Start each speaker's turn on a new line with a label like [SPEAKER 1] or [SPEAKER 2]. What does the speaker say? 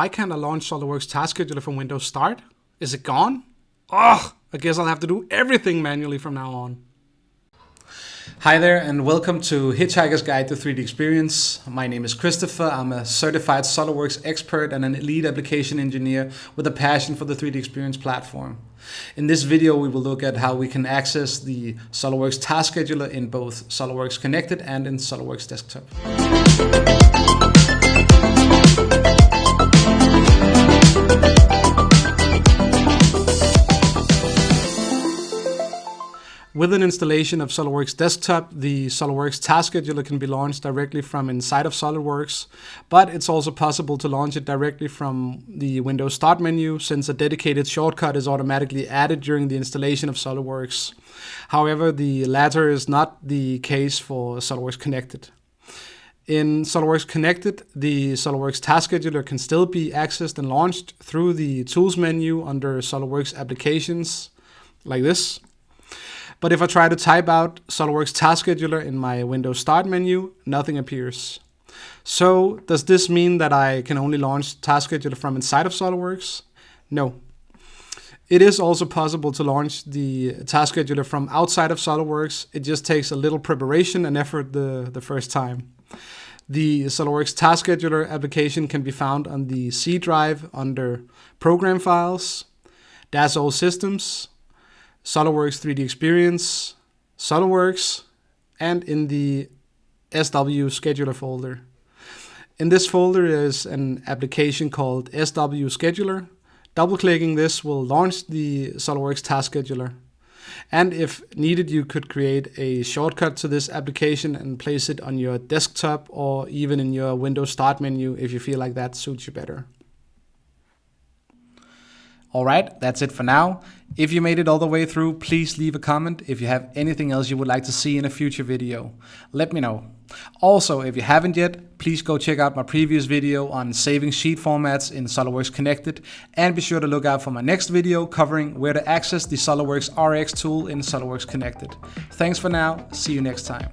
[SPEAKER 1] Why can't I launch SOLIDWORKS Task Scheduler from Windows Start? Is it gone? Ugh, I guess I'll have to do everything manually from now on. Hi there and welcome to Hitchhiker's Guide to 3D Experience. My name is Christoffer. I'm a certified SOLIDWORKS expert and an elite application engineer with a passion for the 3D Experience platform. In this video we will look at how we can access the SOLIDWORKS Task Scheduler in both SOLIDWORKS Connected and in SOLIDWORKS Desktop. With an installation of SOLIDWORKS Desktop, the SOLIDWORKS Task Scheduler can be launched directly from inside of SOLIDWORKS, but it's also possible to launch it directly from the Windows Start menu, since a dedicated shortcut is automatically added during the installation of SOLIDWORKS. However, the latter is not the case for SOLIDWORKS Connected. In SOLIDWORKS Connected, the SOLIDWORKS Task Scheduler can still be accessed and launched through the Tools menu under SOLIDWORKS Applications, like this. But if I try to type out SOLIDWORKS Task Scheduler in my Windows Start menu, nothing appears. So, does this mean that I can only launch Task Scheduler from inside of SOLIDWORKS? No. It is also possible to launch the Task Scheduler from outside of SOLIDWORKS. It just takes a little preparation and effort the first time. The SOLIDWORKS Task Scheduler application can be found on the C drive under Program Files, Dassault Systems, SOLIDWORKS 3D Experience, SOLIDWORKS, and in the SW Scheduler folder. In this folder is an application called SW Scheduler. Double-clicking this will launch the SOLIDWORKS Task Scheduler. And if needed, you could create a shortcut to this application and place it on your desktop or even in your Windows Start menu if you feel like that suits you better. Alright, that's it for now. If you made it all the way through, please leave a comment if you have anything else you would like to see in a future video. Let me know. Also, if you haven't yet, please go check out my previous video on saving sheet formats in SOLIDWORKS Connected, and be sure to look out for my next video covering where to access the SOLIDWORKS RX tool in SOLIDWORKS Connected. Thanks for now, see you next time.